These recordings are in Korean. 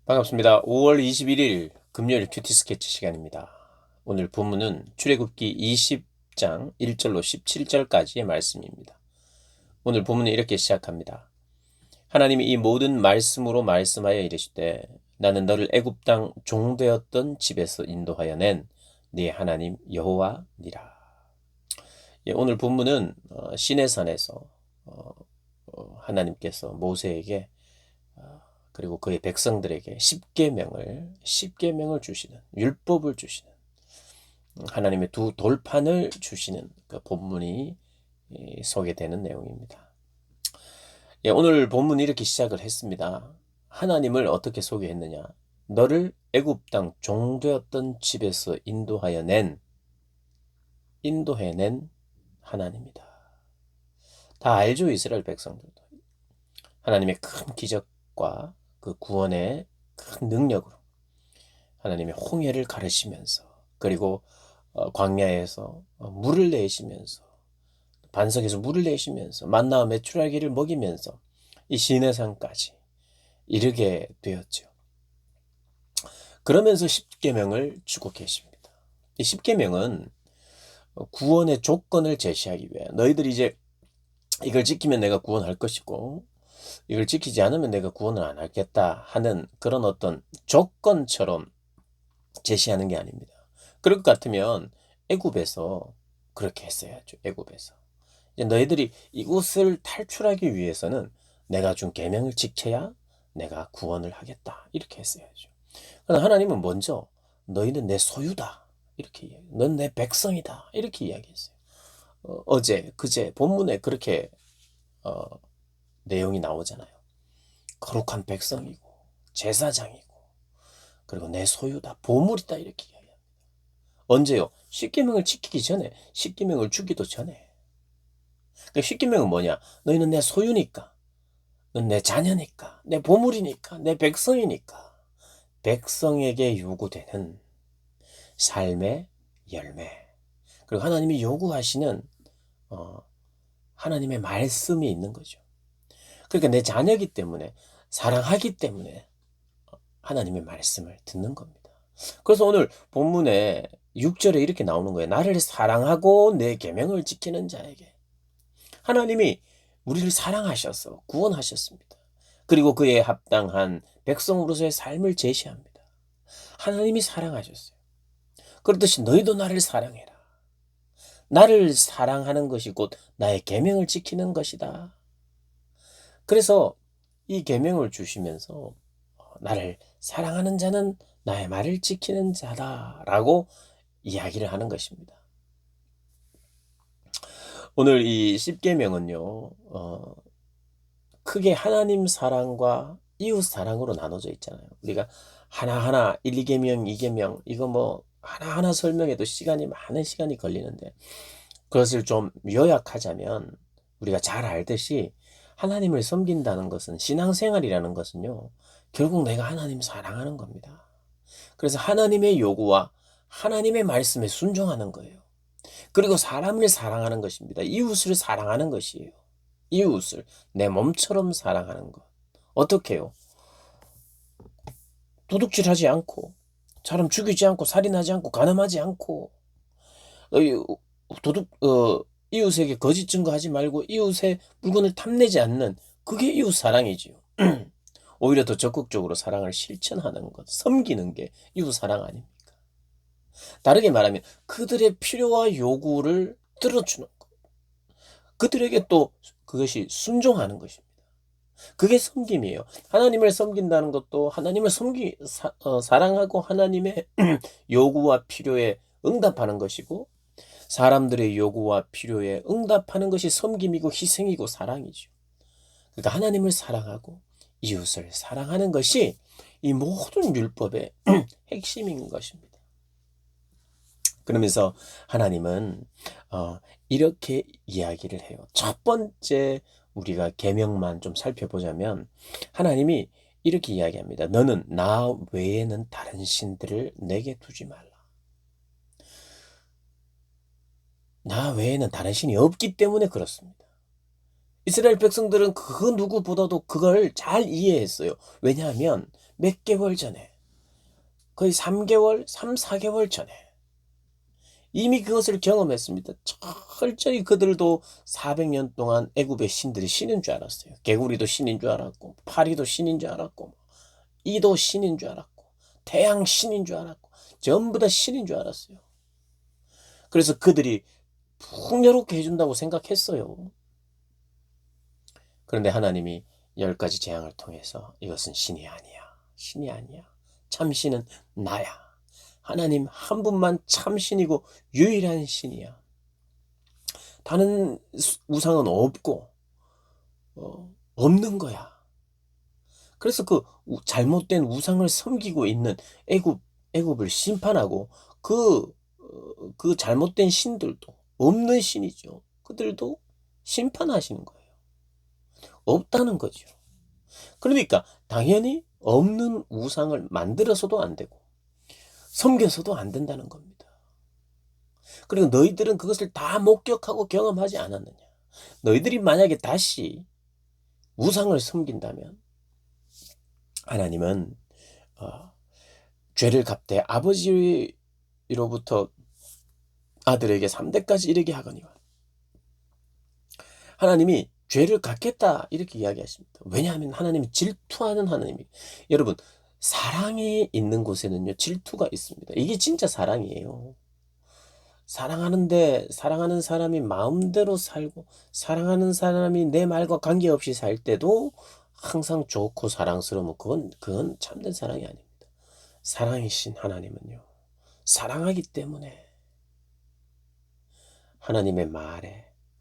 반갑습니다. 5월 21일 금요일 큐티 스케치 시간입니다. 오늘 본문은 출애굽기 20장 1절로 17절까지의 말씀입니다. 오늘 본문은 이렇게 시작합니다. 하나님이 이 모든 말씀으로 말씀하여 이르시되 나는 너를 애굽 땅 종되었던 집에서 인도하여 낸 네 하나님 여호와니라. 오늘 본문은 시내산에서 하나님께서 모세에게 그리고 그의 백성들에게 십계명을 주시는, 율법을 주시는, 하나님의 두 돌판을 주시는 그 본문이 소개되는 내용입니다. 오늘 본문이 이렇게 시작을 했습니다. 하나님을 어떻게 소개했느냐? 너를 애굽 땅 종되었던 집에서 인도해낸 하나님이다. 다 알죠, 이스라엘 백성들도. 하나님의 큰 기적과 그 구원의 큰 능력으로 하나님의 홍해를 가르시면서 그리고 광야에서 물을 내시면서 반석에서 물을 내시면서 만나와 메추라기를 먹이면서 이 시내산까지 이르게 되었죠. 그러면서 십계명을 주고 계십니다. 이 십계명은 구원의 조건을 제시하기 위해 너희들이 이제 이걸 지키면 내가 구원할 것이고 이걸 지키지 않으면 내가 구원을 안 하겠다 하는 그런 어떤 조건처럼 제시하는 게 아닙니다. 그럴 것 같으면 애굽에서 그렇게 했어야죠. 애굽에서. 이제 너희들이 이곳을 탈출하기 위해서는 내가 준 계명을 지켜야 내가 구원을 하겠다. 이렇게 했어야죠. 그러나 하나님은 먼저 너희는 내 소유다. 이렇게 이야기. 넌 내 백성이다. 이렇게 이야기했어요. 어제, 그제 본문에 그렇게 어, 내용이 나오잖아요. 거룩한 백성이고 제사장이고 그리고 내 소유다. 보물이다. 이렇게 이야기합니다. 언제요? 십계명을 지키기 전에, 십계명을 주기도 전에. 그 십계명은 뭐냐? 너희는 내 소유니까, 넌 내 자녀니까, 내 보물이니까, 내 백성이니까. 백성에게 요구되는 삶의 열매. 그리고 하나님이 요구하시는 하나님의 말씀이 있는 거죠. 그러니까 내 자녀이기 때문에, 사랑하기 때문에 하나님의 말씀을 듣는 겁니다. 그래서 오늘 본문에 6절에 이렇게 나오는 거예요. 나를 사랑하고 내 계명을 지키는 자에게. 하나님이 우리를 사랑하셔서 구원하셨습니다. 그리고 그에 합당한 백성으로서의 삶을 제시합니다. 하나님이 사랑하셨어요. 그렇듯이 너희도 나를 사랑해라. 나를 사랑하는 것이 곧 나의 계명을 지키는 것이다. 그래서 이 계명을 주시면서 나를 사랑하는 자는 나의 말을 지키는 자다라고 이야기를 하는 것입니다. 오늘 이 십계명은요, 크게 하나님 사랑과 이웃 사랑으로 나눠져 있잖아요. 우리가 하나하나 1, 2계명, 2계명 이거 뭐 하나하나 설명해도 많은 시간이 걸리는데 그것을 좀 요약하자면 우리가 잘 알듯이 하나님을 섬긴다는 것은 신앙생활이라는 것은요. 결국 내가 하나님 사랑하는 겁니다. 그래서 하나님의 요구와 하나님의 말씀에 순종하는 거예요. 그리고 사람을 사랑하는 것입니다. 이웃을 사랑하는 것이에요. 이웃을 내 몸처럼 사랑하는 것. 어떻게 해요? 도둑질하지 않고, 사람 죽이지 않고, 살인하지 않고, 간음하지 않고, 도둑, 이웃에게 거짓 증거하지 말고, 이웃의 물건을 탐내지 않는, 그게 이웃 사랑이지요. 오히려 더 적극적으로 사랑을 실천하는 것, 섬기는 게 이웃 사랑 아닙니까? 다르게 말하면, 그들의 필요와 요구를 들어주는 것. 그들에게 또 그것이 순종하는 것입니다. 그게 섬김이에요. 하나님을 섬긴다는 것도 하나님을 사랑하고 하나님의 요구와 필요에 응답하는 것이고 사람들의 요구와 필요에 응답하는 것이 섬김이고 희생이고 사랑이죠. 그러니까 하나님을 사랑하고 이웃을 사랑하는 것이 이 모든 율법의 핵심인 것입니다. 그러면서 하나님은 이렇게 이야기를 해요. 첫 번째 우리가 계명만 좀 살펴보자면 하나님이 이렇게 이야기합니다. 너는 나 외에는 다른 신들을 내게 두지 말라. 나 외에는 다른 신이 없기 때문에 그렇습니다. 이스라엘 백성들은 그 누구보다도 그걸 잘 이해했어요. 왜냐하면 몇 개월 전에, 거의 3개월, 3, 4개월 전에 이미 그것을 경험했습니다. 철저히 그들도 400년 동안 애굽의 신들이 신인 줄 알았어요. 개구리도 신인 줄 알았고, 파리도 신인 줄 알았고, 이도 신인 줄 알았고, 태양 신인 줄 알았고, 전부 다 신인 줄 알았어요. 그래서 그들이 풍요롭게 해준다고 생각했어요. 그런데 하나님이 10가지 재앙을 통해서 이것은 신이 아니야. 신이 아니야. 참신은 나야. 하나님 한 분만 참신이고 유일한 신이야. 다른 우상은 없고 없는 거야. 그래서 그 잘못된 우상을 섬기고 있는 애굽을 심판하고 그 잘못된 신들도 없는 신이죠. 그들도 심판하시는 거예요. 없다는 거죠. 그러니까 당연히 없는 우상을 만들어서도 안 되고 섬겨서도 안 된다는 겁니다. 그리고 너희들은 그것을 다 목격하고 경험하지 않았느냐? 너희들이 만약에 다시 우상을 섬긴다면 하나님은 죄를 갚되 아버지로부터 아들에게 3대까지 이르게 하거니와 하나님이 죄를 갚겠다 이렇게 이야기하십니다. 왜냐하면 하나님이 질투하는 하나님이 여러분 사랑이 있는 곳에는요 질투가 있습니다. 이게 진짜 사랑이에요. 사랑하는 사람이 마음대로 살고 사랑하는 사람이 내 말과 관계없이 살 때도 항상 좋고 사랑스러우면 그건 참된 사랑이 아닙니다. 사랑이신 하나님은요 사랑하기 때문에 하나님의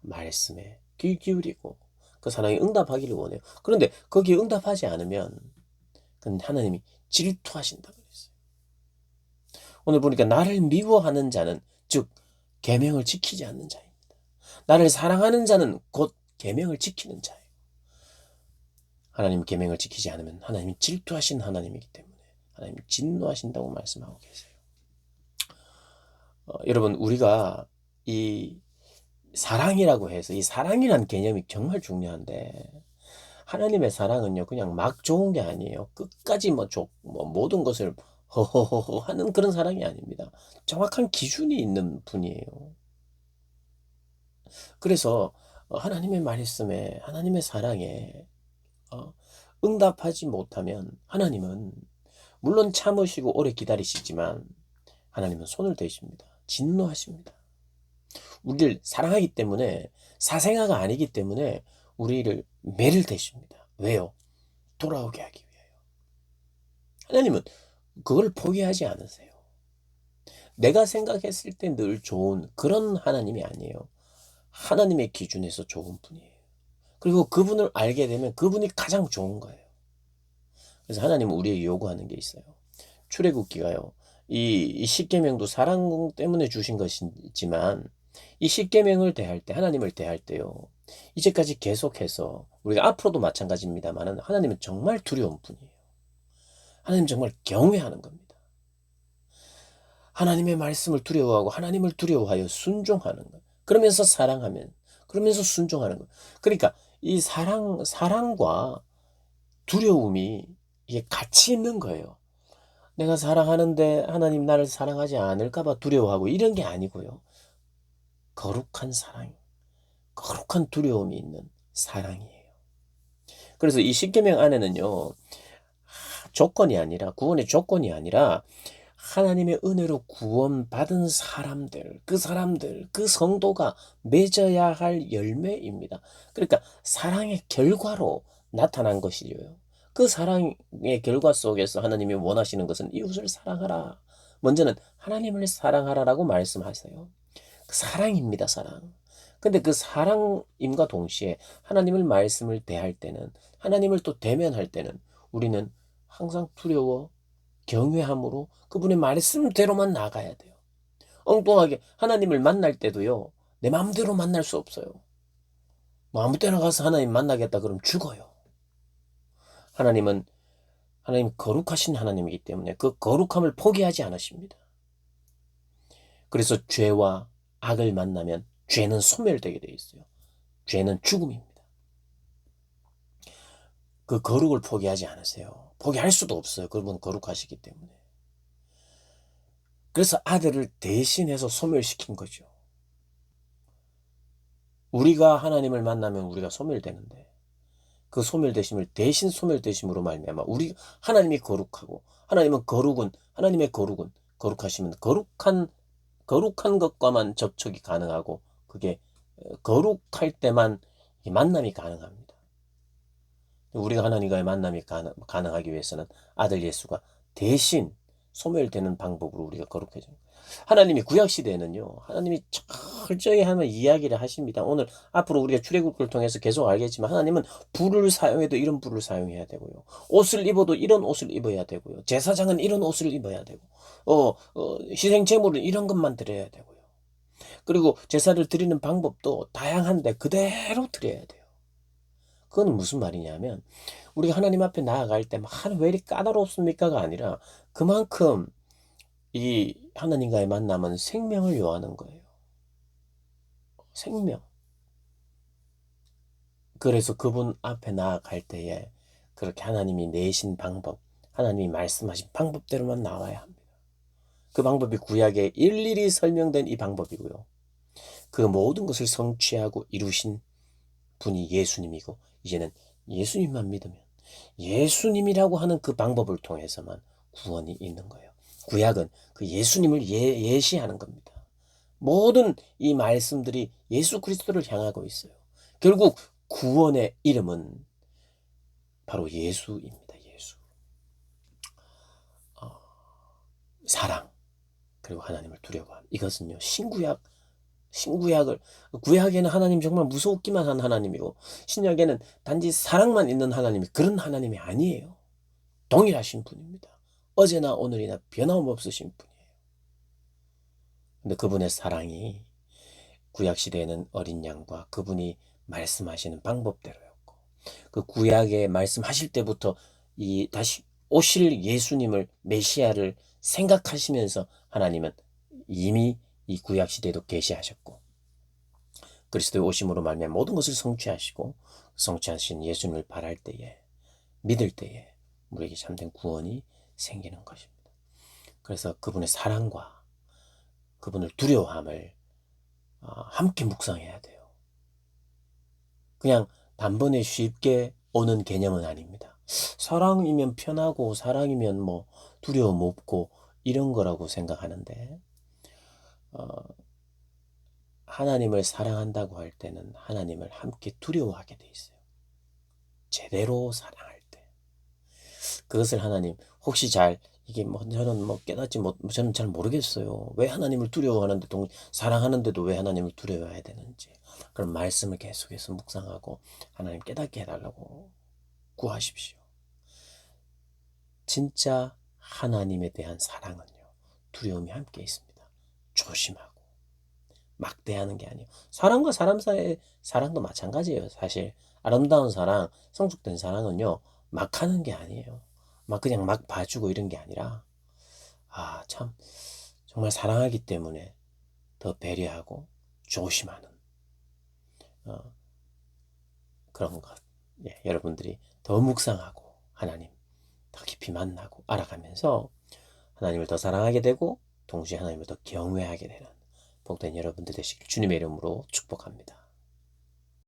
말씀에 귀 기울이고 그 사랑에 응답하기를 원해요. 그런데 거기에 응답하지 않으면 그건 하나님이 질투하신다고 그랬어요. 오늘 보니까 나를 미워하는 자는 즉 계명을 지키지 않는 자입니다. 나를 사랑하는 자는 곧 계명을 지키는 자예요. 하나님 계명을 지키지 않으면 하나님이 질투하신 하나님이기 때문에 하나님이 진노하신다고 말씀하고 계세요. 여러분 우리가 이 사랑이라고 해서 이 사랑이란 개념이 정말 중요한데 하나님의 사랑은요 그냥 막 좋은 게 아니에요. 끝까지 뭐 모든 것을 허허허허 하는 그런 사랑이 아닙니다. 정확한 기준이 있는 분이에요. 그래서 하나님의 말씀에 하나님의 사랑에 응답하지 못하면 하나님은 물론 참으시고 오래 기다리시지만 하나님은 손을 대십니다. 진노하십니다. 우리를 사랑하기 때문에 사생아가 아니기 때문에 우리를 매를 대십니다. 왜요? 돌아오게 하기 위하여. 하나님은 그걸 포기하지 않으세요. 내가 생각했을 때 늘 좋은 그런 하나님이 아니에요. 하나님의 기준에서 좋은 분이에요. 그리고 그분을 알게 되면 그분이 가장 좋은 거예요. 그래서 하나님은 우리에게 요구하는 게 있어요. 출애굽기가요. 이 십계명도 사랑 때문에 주신 것이지만 이 십계명을 대할 때 하나님을 대할 때요. 이제까지 계속해서 우리가 앞으로도 마찬가지입니다만 하나님은 정말 두려운 분이에요. 하나님 정말 경외하는 겁니다. 하나님의 말씀을 두려워하고 하나님을 두려워하여 순종하는 것. 그러면서 사랑하면 그러면서 순종하는 것. 그러니까 이 사랑과 두려움이 이게 같이 있는 거예요. 내가 사랑하는데 하나님 나를 사랑하지 않을까 봐 두려워하고 이런 게 아니고요. 거룩한 사랑, 거룩한 두려움이 있는 사랑이에요. 그래서 이 십계명 안에는요. 조건이 아니라 구원의 조건이 아니라 하나님의 은혜로 구원받은 사람들, 그 성도가 맺어야 할 열매입니다. 그러니까 사랑의 결과로 나타난 것이에요. 그 사랑의 결과 속에서 하나님이 원하시는 것은 이웃을 사랑하라. 먼저는 하나님을 사랑하라라고 말씀하세요. 그 사랑입니다, 사랑. 근데 그 사랑임과 동시에 하나님을 말씀을 대할 때는, 하나님을 또 대면할 때는 우리는 항상 두려워, 경외함으로 그분의 말씀대로만 나가야 돼요. 엉뚱하게 하나님을 만날 때도요, 내 마음대로 만날 수 없어요. 뭐 아무 때나 가서 하나님 만나겠다 그러면 죽어요. 하나님 거룩하신 하나님이기 때문에 그 거룩함을 포기하지 않으십니다. 그래서 죄와 악을 만나면 죄는 소멸되게 되어 있어요. 죄는 죽음입니다. 그 거룩을 포기하지 않으세요. 포기할 수도 없어요. 그분 거룩하시기 때문에. 그래서 아들을 대신해서 소멸시킨 거죠. 우리가 하나님을 만나면 우리가 소멸되는데 그 소멸되심을 대신 소멸되심으로 말미암아 우리 하나님이 거룩하고 하나님은 거룩은 하나님의 거룩은 거룩하시면 거룩한 것과만 접촉이 가능하고 그게 거룩할 때만 만남이 가능합니다. 우리가 하나님과의 만남이 가능하기 위해서는 아들 예수가 대신 소멸되는 방법으로 우리가 거룩해져요. 하나님이 구약시대에는요, 하나님이 철저히 하는 이야기를 하십니다. 오늘 앞으로 우리가 출애굽을 통해서 계속 알겠지만 하나님은 불을 사용해도 이런 불을 사용해야 되고요. 옷을 입어도 이런 옷을 입어야 되고요. 제사장은 이런 옷을 입어야 되고, 희생제물은 이런 것만 드려야 되고요. 그리고 제사를 드리는 방법도 다양한데 그대로 드려야 돼요. 그건 무슨 말이냐면 우리가 하나님 앞에 나아갈 때 왜 이렇게 까다롭습니까가 아니라 그만큼 이 하나님과의 만남은 생명을 요하는 거예요. 생명. 그래서 그분 앞에 나아갈 때에 그렇게 하나님이 내신 방법, 하나님이 말씀하신 방법대로만 나와야 합니다. 그 방법이 구약에 일일이 설명된 이 방법이고요. 그 모든 것을 성취하고 이루신 분이 예수님이고 이제는 예수님만 믿으면 예수님이라고 하는 그 방법을 통해서만 구원이 있는 거예요. 구약은 그 예수님을 예시하는 겁니다. 모든 이 말씀들이 예수 그리스도를 향하고 있어요. 결국 구원의 이름은 바로 예수입니다. 예수. 사랑 그리고 하나님을 두려워함. 이것은요 구약에는 하나님 정말 무섭기만 한 하나님이고 신약에는 단지 사랑만 있는 하나님이 그런 하나님이 아니에요. 동일하신 분입니다. 어제나 오늘이나 변함없으신 분이에요. 근데 그분의 사랑이 구약시대에는 어린 양과 그분이 말씀하시는 방법대로였고 그 구약에 말씀하실 때부터 이 다시 오실 예수님을 메시아를 생각하시면서 하나님은 이미 이 구약시대에도 계시하셨고 그리스도의 오심으로 말미암아 모든 것을 성취하시고 성취하신 예수님을 바랄 때에 믿을 때에 우리에게 참된 구원이 생기는 것입니다. 그래서 그분의 사랑과 그분을 두려워함을 함께 묵상해야 돼요. 그냥 단번에 쉽게 오는 개념은 아닙니다. 사랑이면 편하고 사랑이면 뭐 두려움 없고 이런 거라고 생각하는데 하나님을 사랑한다고 할 때는 하나님을 함께 두려워하게 돼 있어요. 제대로 사랑할 때. 그것을 하나님 혹시 이게 저는 깨닫지 저는 잘 모르겠어요. 왜 하나님을 두려워하는데 사랑하는데도 왜 하나님을 두려워해야 되는지. 그런 말씀을 계속해서 묵상하고 하나님 깨닫게 해달라고 구하십시오. 진짜 하나님에 대한 사랑은요. 두려움이 함께 있습니다. 조심하고 막대하는 게 아니에요. 사람과 사람 사이의 사랑도 마찬가지예요. 사실 아름다운 사랑, 성숙된 사랑은요. 막 하는 게 아니에요. 그냥 막 봐주고 이런 게 아니라 참 정말 사랑하기 때문에 더 배려하고 조심하는 그런 것. 예, 여러분들이 더 묵상하고 하나님 더 깊이 만나고 알아가면서 하나님을 더 사랑하게 되고 동시에 하나님을 더 경외하게 되는 복된 여러분들 되시길 주님의 이름으로 축복합니다.